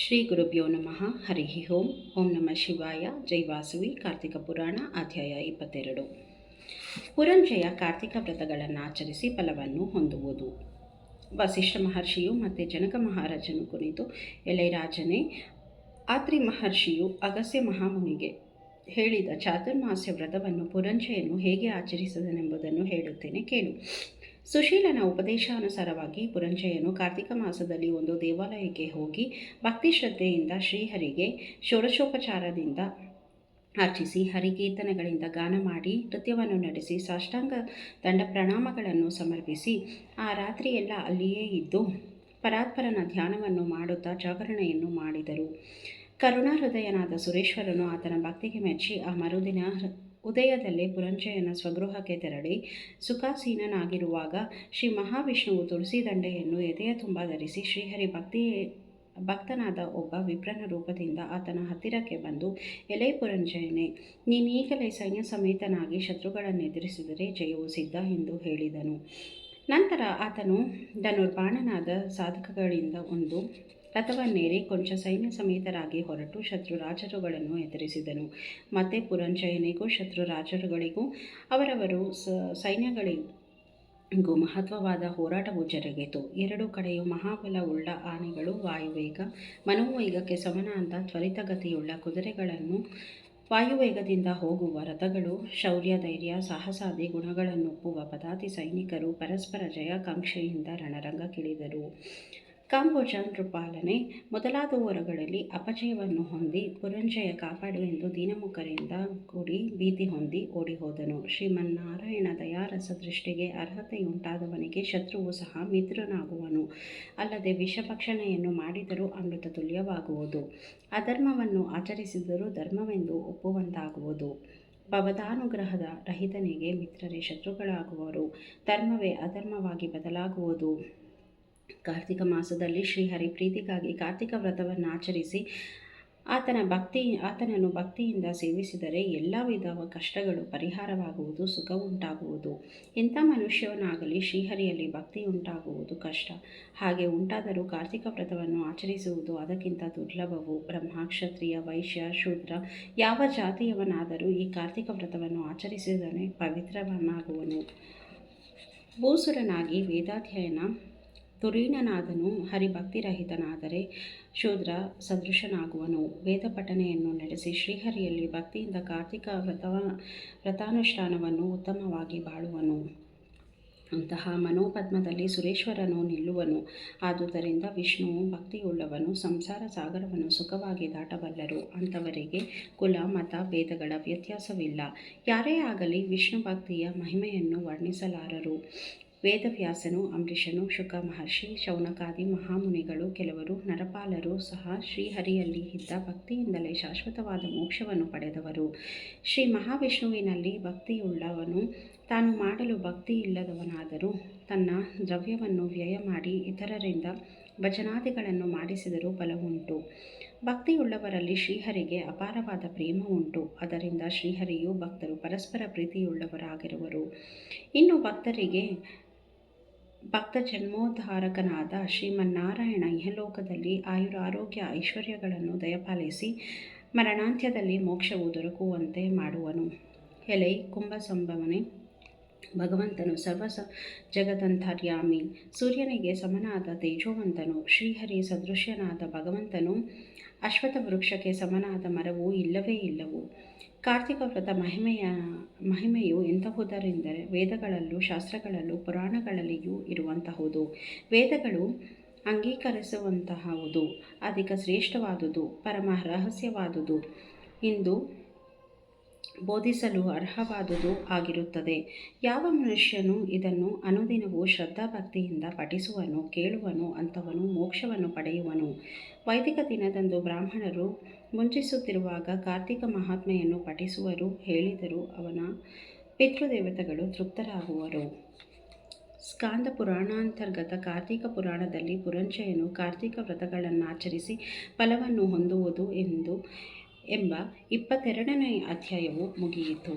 ಶ್ರೀ ಗುರುಭ್ಯೋ ನಮಃ. ಹರಿ ಓಂ. ಓಂ ನಮಃ ಶಿವಾಯ. ಜೈ ವಾಸವಿ. ಕಾರ್ತಿಕ ಪುರಾಣ ಅಧ್ಯಾಯ 22. ಪುರಂಜಯ ಕಾರ್ತಿಕ ವ್ರತಗಳನ್ನು ಆಚರಿಸಿ ಫಲವನ್ನು ಹೊಂದುವುದು. ವಸಿಷ್ಠ ಮಹರ್ಷಿಯು ಮತ್ತು ಜನಕ ಮಹಾರಾಜನು ಕುರಿತು, ಎಲೆ ರಾಜನೇ, ಆತ್ರಿ ಮಹರ್ಷಿಯು ಅಗಸ್ತ್ಯ ಮಹಾಮುನಿಗೆ ಹೇಳಿದ ಚಾತುರ್ಮಾಸ್ಯ ವ್ರತವನ್ನು ಪುರಂಜಯನು ಹೇಗೆ ಆಚರಿಸಿದನೆಂಬುದನ್ನು ಹೇಳುತ್ತೇನೆ, ಕೇಳು. ಸುಶೀಲನ ಉಪದೇಶಾನುಸಾರವಾಗಿ ಪುರಂಜಯನು ಕಾರ್ತಿಕ ಮಾಸದಲ್ಲಿ ಒಂದು ದೇವಾಲಯಕ್ಕೆ ಹೋಗಿ ಭಕ್ತಿ ಶ್ರದ್ಧೆಯಿಂದ ಶ್ರೀಹರಿಗೆ ಷೋಡಶೋಪಚಾರದಿಂದ ಅರ್ಚಿಸಿ ಹರಿಕೀರ್ತನೆಗಳಿಂದ ಗಾನ ಮಾಡಿ ನೃತ್ಯವನ್ನು ನಡೆಸಿ ಸಾಷ್ಟಾಂಗ ದಂಡ ಪ್ರಣಾಮಗಳನ್ನು ಸಮರ್ಪಿಸಿ ಆ ರಾತ್ರಿಯೆಲ್ಲ ಅಲ್ಲಿಯೇ ಇದ್ದು ಪರಾತ್ಪರನ ಧ್ಯಾನವನ್ನು ಮಾಡುತ್ತಾ ಜಾಗರಣೆಯನ್ನು ಮಾಡಿದರು. ಕರುಣಾಹೃದಯನಾದ ಸುರೇಶ್ವರನು ಆತನ ಭಕ್ತಿಗೆ ಮೆಚ್ಚಿ ಆ ಮರುದಿನ ಉದಯದಲ್ಲೇ ಪುರಂಜಯನ ಸ್ವಗೃಹಕ್ಕೆ ತೆರಳಿ ಸುಖಾಸೀನನಾಗಿರುವಾಗ ಶ್ರೀ ಮಹಾವಿಷ್ಣುವು ತುಳಸಿ ದಂಡೆಯನ್ನು ಎದೆಯ ತುಂಬ ಧರಿಸಿ ಶ್ರೀಹರಿ ಭಕ್ತನಾದ ಒಬ್ಬ ವಿಪ್ರನ ರೂಪದಿಂದ ಆತನ ಹತ್ತಿರಕ್ಕೆ ಬಂದು, ಎಲೆ ಪುರಂಜಯನೇ, ನೀನೀಗಲೇ ಸೈನ್ಯ ಸಮೇತನಾಗಿ ಶತ್ರುಗಳನ್ನು ಎದುರಿಸಿದರೆ ಜಯವು ಸಿದ್ಧ ಎಂದು ಹೇಳಿದನು. ನಂತರ ಆತನು ಧನುರ್ಬಾಣನಾದ ಸಾಧಕಗಳಿಂದ ಒಂದು ರಥವನ್ನೇರಿ ಕೊಂಚ ಸೈನ್ಯ ಸಮೇತರಾಗಿ ಹೊರಟು ಶತ್ರು ರಾಜರುಗಳನ್ನು ಎದುರಿಸಿದನು. ಮತ್ತೆ ಪುರಂಜಯನಿಗೂ ಶತ್ರು ರಾಜರುಗಳಿಗೂ ಅವರವರು ಸೈನ್ಯಗಳಿಗೂ ಮಹತ್ವವಾದ ಹೋರಾಟವು ಜರುಗಿತು. ಎರಡೂ ಕಡೆಯೂ ಮಹಾಬಲವುಳ್ಳ ಆನೆಗಳು, ವಾಯುವೇಗ ಮನೋವೇಗಕ್ಕೆ ಸಮನಾದ ತ್ವರಿತಗತಿಯುಳ್ಳ ಕುದುರೆಗಳನ್ನು, ವಾಯುವೇಗದಿಂದ ಹೋಗುವ ರಥಗಳು, ಶೌರ್ಯ ಧೈರ್ಯ ಸಾಹಸಾದಿ ಗುಣಗಳನ್ನೊಪ್ಪುವ ಪದಾತಿ ಸೈನಿಕರು ಪರಸ್ಪರ ಜಯಾಕಾಂಕ್ಷೆಯಿಂದ ರಣರಂಗಕ್ಕಿಳಿದರು. ಕಾಂಬೋಜ, ನೃಪಾಲನೆ ಮೊದಲಾದವರುಗಳಲ್ಲಿ ಅಪಜಯವನ್ನು ಹೊಂದಿ ಪುರಂಜಯ ಕಾಪಾಡುವೆಂದು ದೀನಮುಖರಿಂದ ಕೂಡಿ ಭೀತಿ ಹೊಂದಿ ಓಡಿಹೋದನು. ಶ್ರೀಮನ್ನಾರಾಯಣ ದಯಾರಸ ದೃಷ್ಟಿಗೆ ಅರ್ಹತೆಯುಂಟಾದವನಿಗೆ ಶತ್ರುವು ಸಹ ಮಿತ್ರನಾಗುವನು. ಅಲ್ಲದೆ ವಿಷಭಕ್ಷಣೆಯನ್ನು ಮಾಡಿದರೂ ಅಮೃತ ತುಲ್ಯವಾಗುವುದು. ಅಧರ್ಮವನ್ನು ಆಚರಿಸಿದರೂ ಧರ್ಮವೆಂದು ಒಪ್ಪುವಂತಾಗುವುದು. ಭವದಾನುಗ್ರಹದ ರಹಿತನಿಗೆ ಮಿತ್ರರೇ ಶತ್ರುಗಳಾಗುವರು. ಧರ್ಮವೇ ಅಧರ್ಮವಾಗಿ ಬದಲಾಗುವುದು. ಕಾರ್ತಿಕ ಮಾಸದಲ್ಲಿ ಶ್ರೀಹರಿ ಪ್ರೀತಿಗಾಗಿ ಕಾರ್ತಿಕ ವ್ರತವನ್ನು ಆಚರಿಸಿ ಆತನನ್ನು ಭಕ್ತಿಯಿಂದ ಸೇವಿಸಿದರೆ ಎಲ್ಲ ವಿಧ ಕಷ್ಟಗಳು ಪರಿಹಾರವಾಗುವುದು, ಸುಖವುಂಟಾಗುವುದು. ಎಂಥ ಮನುಷ್ಯನಾಗಲಿ ಶ್ರೀಹರಿಯಲ್ಲಿ ಭಕ್ತಿ ಉಂಟಾಗುವುದು ಕಷ್ಟ. ಹಾಗೆ ಉಂಟಾದರೂ ಕಾರ್ತಿಕ ವ್ರತವನ್ನು ಆಚರಿಸುವುದು ಅದಕ್ಕಿಂತ ದುರ್ಲಭವು. ಬ್ರಹ್ಮ, ಕ್ಷತ್ರಿಯ, ವೈಶ್ಯ, ಶೂದ್ರ ಯಾವ ಜಾತಿಯವನಾದರೂ ಈ ಕಾರ್ತಿಕ ವ್ರತವನ್ನು ಆಚರಿಸಿದರೆ ಪವಿತ್ರವನ್ನಾಗುವನು. ಭೂಸುರನಾಗಿ ವೇದಾಧ್ಯಯನ ತುರೀಣನಾದನು ಹರಿಭಕ್ತಿರಹಿತನಾದರೆ ಶೂದ್ರ ಸದೃಶನಾಗುವನು. ವೇದ ಪಠನೆಯನ್ನು ನಡೆಸಿ ಶ್ರೀಹರಿಯಲ್ಲಿ ಭಕ್ತಿಯಿಂದ ಕಾರ್ತಿಕ ವ್ರತಾನುಷ್ಠಾನವನ್ನು ಉತ್ತಮವಾಗಿ ಬಾಳುವನು. ಅಂತಹ ಮನೋಪದ್ಮದಲ್ಲಿ ಸುರೇಶ್ವರನು ನಿಲ್ಲುವನು. ಆದುದರಿಂದ ವಿಷ್ಣುವು ಭಕ್ತಿಯುಳ್ಳವನು ಸಂಸಾರ ಸಾಗರವನ್ನು ಸುಖವಾಗಿ ದಾಟಬಲ್ಲರು. ಅಂಥವರಿಗೆ ಕುಲ ಮತ ಭೇದಗಳ ವ್ಯತ್ಯಾಸವಿಲ್ಲ. ಯಾರೇ ಆಗಲಿ ವಿಷ್ಣು ಭಕ್ತಿಯ ಮಹಿಮೆಯನ್ನು ವರ್ಣಿಸಲಾರರು. ವೇದವ್ಯಾಸನು, ಅಂಬರೀಷನು, ಶುಕ ಮಹರ್ಷಿ, ಶೌನಕಾದಿ ಮಹಾಮುನಿಗಳು, ಕೆಲವರು ನರಪಾಲರು ಸಹ ಶ್ರೀಹರಿಯಲ್ಲಿ ಇದ್ದ ಭಕ್ತಿಯಿಂದಲೇ ಶಾಶ್ವತವಾದ ಮೋಕ್ಷವನ್ನು ಪಡೆದವರು. ಶ್ರೀ ಮಹಾವಿಷ್ಣುವಿನಲ್ಲಿ ಭಕ್ತಿಯುಳ್ಳವನು ತಾನು ಮಾಡಲು ಭಕ್ತಿಯಿಲ್ಲದವನಾದರೂ ತನ್ನ ದ್ರವ್ಯವನ್ನು ವ್ಯಯ ಮಾಡಿ ಇತರರಿಂದ ಭಜನಾದಿಗಳನ್ನು ಮಾಡಿಸಿದರೂ ಫಲವುಂಟು. ಭಕ್ತಿಯುಳ್ಳವರಲ್ಲಿ ಶ್ರೀಹರಿಗೆ ಅಪಾರವಾದ ಪ್ರೇಮ ಉಂಟು. ಅದರಿಂದ ಶ್ರೀಹರಿಯು ಭಕ್ತರು ಪರಸ್ಪರ ಪ್ರೀತಿಯುಳ್ಳವರಾಗಿರುವರು. ಇನ್ನು ಭಕ್ತ ಜನ್ಮೋದ್ಧಾರಕನಾದ ಶ್ರೀಮನ್ನಾರಾಯಣ ಇಹಲೋಕದಲ್ಲಿ ಆಯುರಾರೋಗ್ಯ ಐಶ್ವರ್ಯಗಳನ್ನು ದಯಪಾಲಿಸಿ ಮರಣಾಂತ್ಯದಲ್ಲಿ ಮೋಕ್ಷವು ದೊರಕುವಂತೆ ಮಾಡುವನು. ಎಲೈ ಕುಂಭಸಂಭವನೇ, ಭಗವಂತನು ಜಗದಂತರ್ಯಾಮಿ, ಸೂರ್ಯನಿಗೆ ಸಮನಾದ ತೇಜೋವಂತನು. ಶ್ರೀಹರಿ ಸದೃಶ್ಯನಾದ ಭಗವಂತನು ಅಶ್ವತ್ಥ ವೃಕ್ಷಕ್ಕೆ ಸಮನಾದ ಮರವು ಇಲ್ಲವೇ ಇಲ್ಲವು. ಕಾರ್ತಿಕ ವ್ರತ ಮಹಿಮೆಯು ಎಂತಹುದರೆಂದರೆ ವೇದಗಳಲ್ಲೂ ಶಾಸ್ತ್ರಗಳಲ್ಲೂ ಪುರಾಣಗಳಲ್ಲಿಯೂ ಇರುವಂತಹುದು. ವೇದಗಳು ಅಂಗೀಕರಿಸುವಂತಹುದು, ಅಧಿಕ ಶ್ರೇಷ್ಠವಾದುದು, ಪರಮ ರಹಸ್ಯವಾದುದು, ಇಂದು ಬೋಧಿಸಲು ಅರ್ಹವಾದುದು ಆಗಿರುತ್ತದೆ. ಯಾವ ಮನುಷ್ಯನು ಇದನ್ನು ಅನುದಿನವೂ ಶ್ರದ್ಧಾಭಕ್ತಿಯಿಂದ ಪಠಿಸುವನು, ಕೇಳುವನು, ಅಂಥವನು ಮೋಕ್ಷವನ್ನು ಪಡೆಯುವನು. ವೈದಿಕ ದಿನದಂದು ಬ್ರಾಹ್ಮಣರು ಮುಂಚಿಸುತ್ತಿರುವಾಗ ಕಾರ್ತಿಕ ಮಹಾತ್ಮೆಯನ್ನು ಪಠಿಸುವರು. ಹೇಳಿದರೂ ಅವನ ಪಿತೃದೇವತೆಗಳು ತೃಪ್ತರಾಗುವರು. ಸ್ಕಾಂದ ಪುರಾಣಾಂತರ್ಗತ ಕಾರ್ತಿಕ ಪುರಾಣದಲ್ಲಿ ಪುರಂಜಯನು ಕಾರ್ತಿಕ ವ್ರತಗಳನ್ನಾಚರಿಸಿ ಫಲವನ್ನು ಹೊಂದುವುದು ಎಂಬ 22ನೇ ಅಧ್ಯಾಯವು ಮುಗಿಯಿತು.